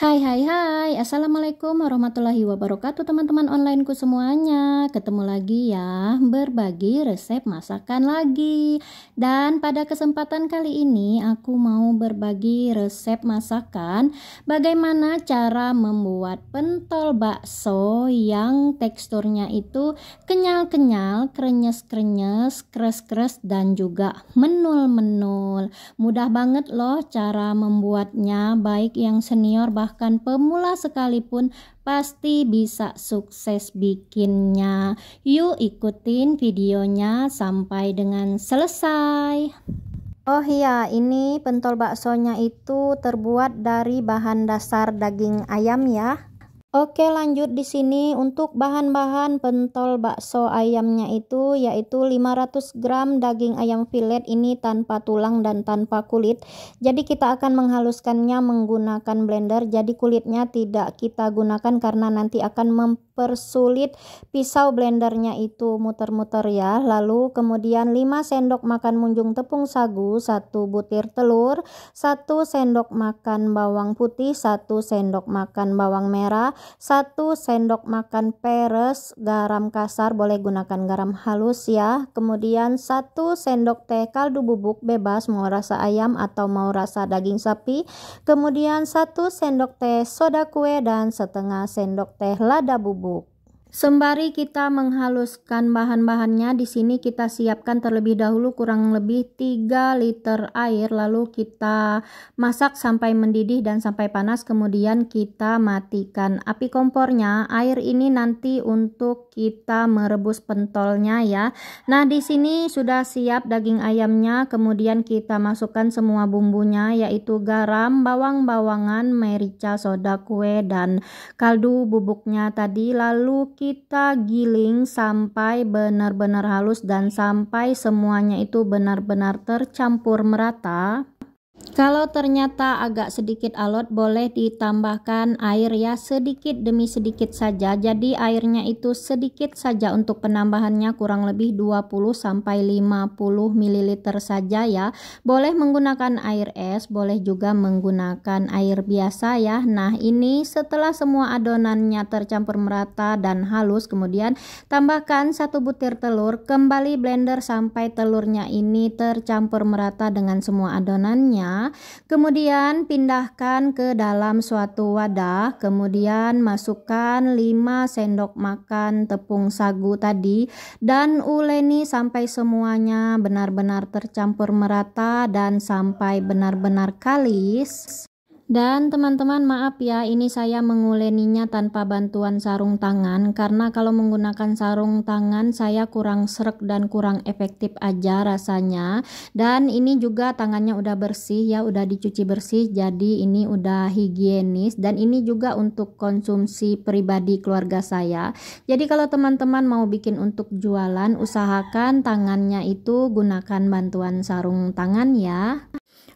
Hai hai hai, Assalamualaikum warahmatullahi wabarakatuh teman-teman onlineku semuanya. Ketemu lagi ya, berbagi resep masakan lagi. Dan pada kesempatan kali ini aku mau berbagi resep masakan bagaimana cara membuat pentol bakso yang teksturnya itu kenyal-kenyal, krenyes-krenyes, kres-kres dan juga menul-menul. Mudah banget loh cara membuatnya, baik yang senior bahkan pemula sekalipun pasti bisa sukses bikinnya. Yuk ikutin videonya sampai dengan selesai. Oh iya, ini pentol baksonya itu terbuat dari bahan dasar daging ayam ya. Oke, lanjut di sini untuk bahan-bahan pentol bakso ayamnya itu yaitu 500 gram daging ayam filet ini tanpa tulang dan tanpa kulit. Jadi kita akan menghaluskannya menggunakan blender. Jadi kulitnya tidak kita gunakan karena nanti akan mempersulit pisau blendernya itu muter-muter ya. Lalu kemudian 5 sendok makan munjung tepung sagu, 1 butir telur, 1 sendok makan bawang putih, 1 sendok makan bawang merah, 1 sendok makan peres, garam kasar, boleh gunakan garam halus ya. Kemudian 1 sendok teh kaldu bubuk bebas mau rasa ayam atau mau rasa daging sapi. Kemudian 1 sendok teh soda kue dan setengah sendok teh lada bubuk. Sembari kita menghaluskan bahan-bahannya, di sini kita siapkan terlebih dahulu kurang lebih 3 liter air, lalu kita masak sampai mendidih dan sampai panas, kemudian kita matikan api kompornya. Air ini nanti untuk kita merebus pentolnya ya. Nah, di sini sudah siap daging ayamnya, kemudian kita masukkan semua bumbunya yaitu garam, bawang-bawangan, merica, soda kue dan kaldu bubuknya tadi, lalu kita giling sampai benar-benar halus dan sampai semuanya itu benar-benar tercampur merata. Kalau ternyata agak sedikit alot, boleh ditambahkan air ya, sedikit demi sedikit saja. Jadi airnya itu sedikit saja untuk penambahannya, kurang lebih 20 sampai 50 ml saja ya. Boleh menggunakan air es, boleh juga menggunakan air biasa ya. Nah, ini setelah semua adonannya tercampur merata dan halus, kemudian tambahkan 1 butir telur, kembali blender sampai telurnya ini tercampur merata dengan semua adonannya. Kemudian pindahkan ke dalam suatu wadah, kemudian masukkan 5 sendok makan tepung sagu tadi dan uleni sampai semuanya benar-benar tercampur merata dan sampai benar-benar kalis. Dan teman-teman maaf ya, ini saya menguleninya tanpa bantuan sarung tangan karena kalau menggunakan sarung tangan saya kurang sreg dan kurang efektif aja rasanya. Dan ini juga tangannya udah bersih ya, udah dicuci bersih, jadi ini udah higienis dan ini juga untuk konsumsi pribadi keluarga saya. Jadi kalau teman-teman mau bikin untuk jualan, usahakan tangannya itu gunakan bantuan sarung tangan ya.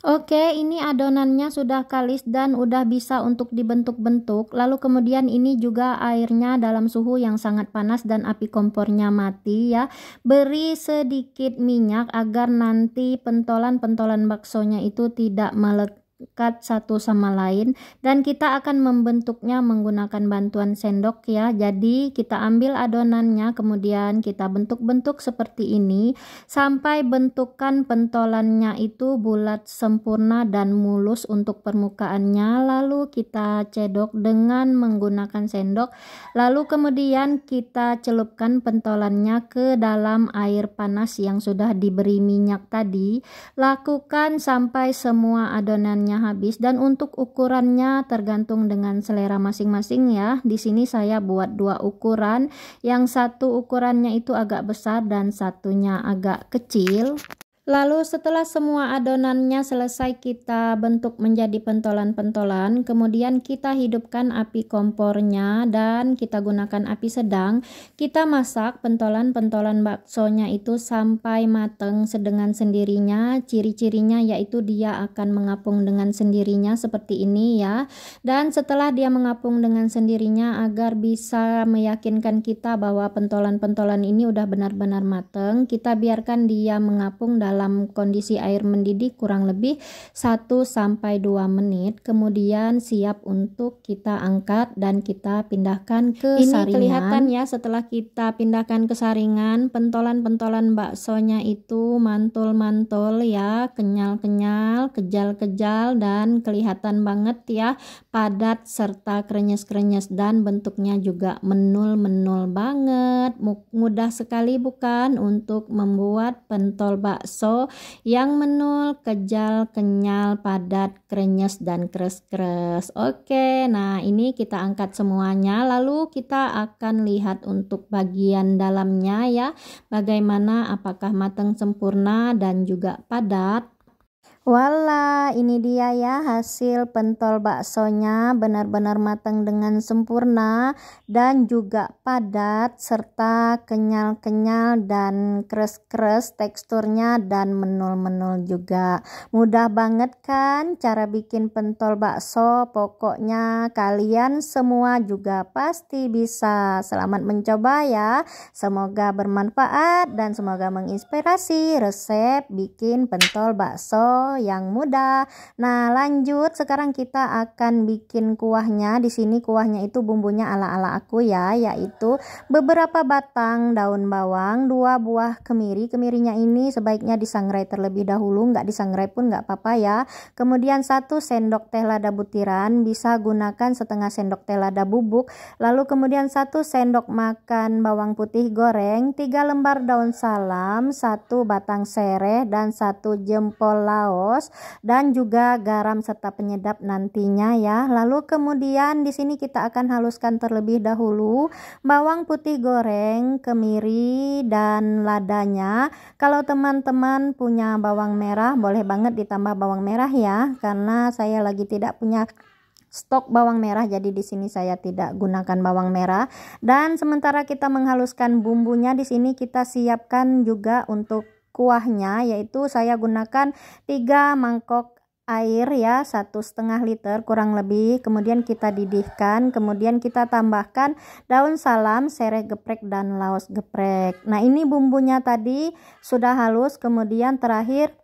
Oke, ini adonannya sudah kalis dan udah bisa untuk dibentuk-bentuk. Lalu kemudian ini juga airnya dalam suhu yang sangat panas dan api kompornya mati ya. Beri sedikit minyak agar nanti pentolan-pentolan baksonya itu tidak melekat satu sama lain, dan kita akan membentuknya menggunakan bantuan sendok ya. Jadi kita ambil adonannya, kemudian kita bentuk-bentuk seperti ini sampai bentukan pentolannya itu bulat sempurna dan mulus untuk permukaannya. Lalu kita cedok dengan menggunakan sendok, lalu kemudian kita celupkan pentolannya ke dalam air panas yang sudah diberi minyak tadi. Lakukan sampai semua adonannya habis, dan untuk ukurannya tergantung dengan selera masing-masing ya. Di sini saya buat 2 ukuran, yang satu ukurannya itu agak besar dan satunya agak kecil. Lalu setelah semua adonannya selesai kita bentuk menjadi pentolan-pentolan, kemudian kita hidupkan api kompornya dan kita gunakan api sedang. Kita masak pentolan-pentolan baksonya itu sampai mateng dengan sendirinya. Ciri-cirinya yaitu dia akan mengapung dengan sendirinya seperti ini ya. Dan setelah dia mengapung dengan sendirinya, agar bisa meyakinkan kita bahwa pentolan-pentolan ini udah benar-benar mateng, kita biarkan dia mengapung dalam dalam kondisi air mendidih kurang lebih 1-2 menit. Kemudian siap untuk kita angkat dan kita pindahkan ke saringan. Ini kelihatan ya, setelah kita pindahkan ke saringan, pentolan-pentolan baksonya itu mantul-mantul ya, kenyal-kenyal, kejal-kejal, dan kelihatan banget ya, padat serta krenyes-krenyes, dan bentuknya juga menul-menul banget. Mudah sekali bukan untuk membuat pentol bakso yang menul, kejal, kenyal, padat, krenyes, dan kres-kres. Oke, nah ini kita angkat semuanya, lalu kita akan lihat untuk bagian dalamnya ya, bagaimana, apakah matang sempurna dan juga padat. Wala, ini dia ya hasil pentol baksonya, benar-benar matang dengan sempurna dan juga padat serta kenyal-kenyal dan kres-kres teksturnya dan menul-menul juga. Mudah banget kan cara bikin pentol bakso, pokoknya kalian semua juga pasti bisa. Selamat mencoba ya, semoga bermanfaat dan semoga menginspirasi resep bikin pentol bakso yang mudah. Nah, lanjut sekarang kita akan bikin kuahnya. Di sini kuahnya itu bumbunya ala-ala aku ya, yaitu beberapa batang daun bawang, 2 buah kemiri. Kemirinya ini sebaiknya disangrai terlebih dahulu, nggak disangrai pun nggak apa-apa ya. Kemudian 1 sendok teh lada butiran, bisa gunakan setengah sendok teh lada bubuk. Lalu kemudian 1 sendok makan bawang putih goreng, 3 lembar daun salam, 1 batang sereh, dan 1 jempol laos, dan juga garam serta penyedap nantinya ya. Lalu kemudian di sini kita akan haluskan terlebih dahulu bawang putih goreng, kemiri, dan ladanya. Kalau teman-teman punya bawang merah, boleh banget ditambah bawang merah ya, karena saya lagi tidak punya stok bawang merah, jadi di sini saya tidak gunakan bawang merah. Dan sementara kita menghaluskan bumbunya, di sini kita siapkan juga untuk kuahnya, yaitu saya gunakan 3 mangkok air ya, 1,5 liter kurang lebih. Kemudian kita didihkan, kemudian kita tambahkan daun salam, sereh geprek, dan laos geprek. Nah, ini bumbunya tadi sudah halus. Kemudian terakhir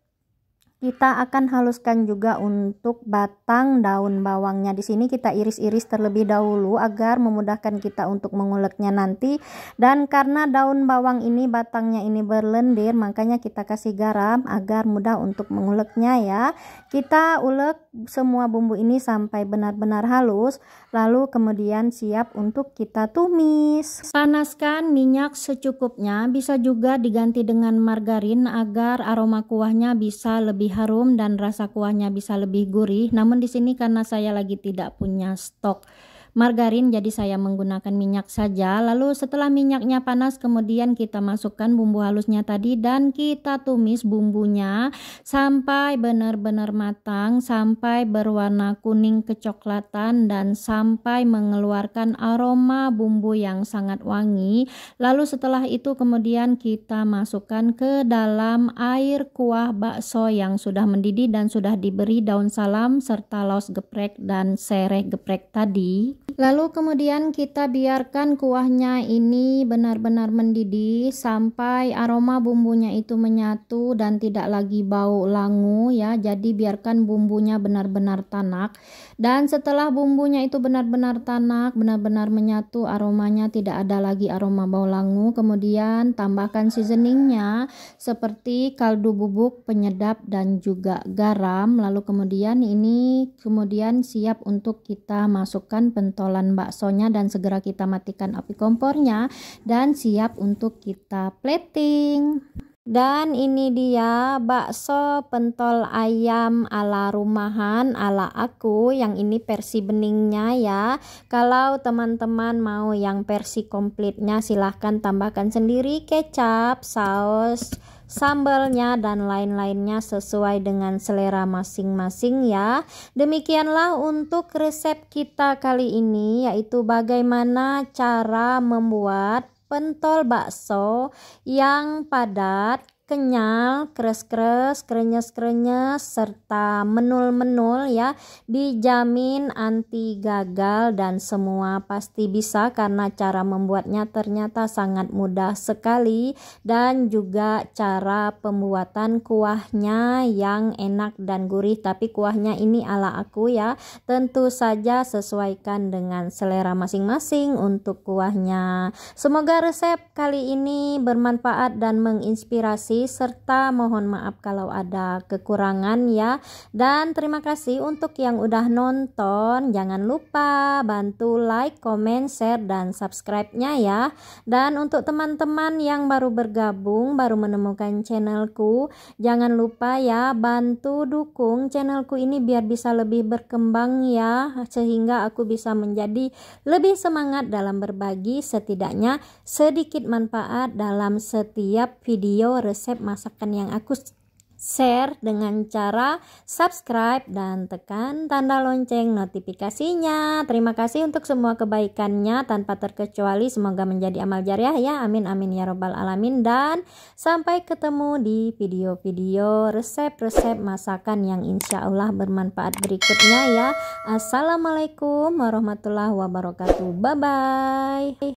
kita akan haluskan juga untuk batang daun bawangnya. Di sini kita iris-iris terlebih dahulu agar memudahkan kita untuk menguleknya nanti. Dan karena daun bawang ini batangnya ini berlendir, makanya kita kasih garam agar mudah untuk menguleknya ya. Kita ulek semua bumbu ini sampai benar-benar halus, lalu kemudian siap untuk kita tumis. Panaskan minyak secukupnya, bisa juga diganti dengan margarin agar aroma kuahnya bisa lebih harum dan rasa kuahnya bisa lebih gurih. Namun di sini karena saya lagi tidak punya stok margarin, jadi saya menggunakan minyak saja. Lalu setelah minyaknya panas, kemudian kita masukkan bumbu halusnya tadi dan kita tumis bumbunya sampai benar-benar matang, sampai berwarna kuning kecoklatan, dan sampai mengeluarkan aroma bumbu yang sangat wangi. Lalu setelah itu kemudian kita masukkan ke dalam air kuah bakso yang sudah mendidih dan sudah diberi daun salam serta laos geprek dan sereh geprek tadi. Lalu kemudian kita biarkan kuahnya ini benar-benar mendidih sampai aroma bumbunya itu menyatu dan tidak lagi bau langu ya. Jadi biarkan bumbunya benar-benar tanak. Dan setelah bumbunya itu benar-benar tanak, benar-benar menyatu, aromanya tidak ada lagi aroma bau langu, kemudian tambahkan seasoningnya seperti kaldu bubuk, penyedap, dan juga garam. Lalu kemudian ini siap untuk kita masukkan pentolan baksonya dan segera kita matikan api kompornya dan siap untuk kita plating. Dan ini dia bakso pentol ayam ala rumahan ala aku, yang ini versi beningnya ya. Kalau teman-teman mau yang versi komplitnya silahkan tambahkan sendiri kecap, saus, sambalnya, dan lain-lainnya sesuai dengan selera masing-masing ya. Demikianlah untuk resep kita kali ini, yaitu bagaimana cara membuat pentol bakso yang padat, kenyal, keres-keres, krenyes-krenyes, serta menul-menul ya. Dijamin anti gagal dan semua pasti bisa karena cara membuatnya ternyata sangat mudah sekali. Dan juga cara pembuatan kuahnya yang enak dan gurih, tapi kuahnya ini ala aku ya. Tentu saja sesuaikan dengan selera masing-masing untuk kuahnya. Semoga resep kali ini bermanfaat dan menginspirasi, serta mohon maaf kalau ada kekurangan ya. Dan terima kasih untuk yang udah nonton. Jangan lupa bantu like, comment, share, dan subscribe-nya ya. Dan untuk teman-teman yang baru bergabung, baru menemukan channelku, jangan lupa ya bantu dukung channelku ini biar bisa lebih berkembang ya, sehingga aku bisa menjadi lebih semangat dalam berbagi setidaknya sedikit manfaat dalam setiap video resep masakan yang aku share dengan cara subscribe dan tekan tanda lonceng notifikasinya. Terima kasih untuk semua kebaikannya tanpa terkecuali, semoga menjadi amal jariah ya, amin amin ya robbal alamin. Dan sampai ketemu di video-video resep-resep masakan yang insya Allah bermanfaat berikutnya ya. Assalamualaikum warahmatullahi wabarakatuh. Bye bye.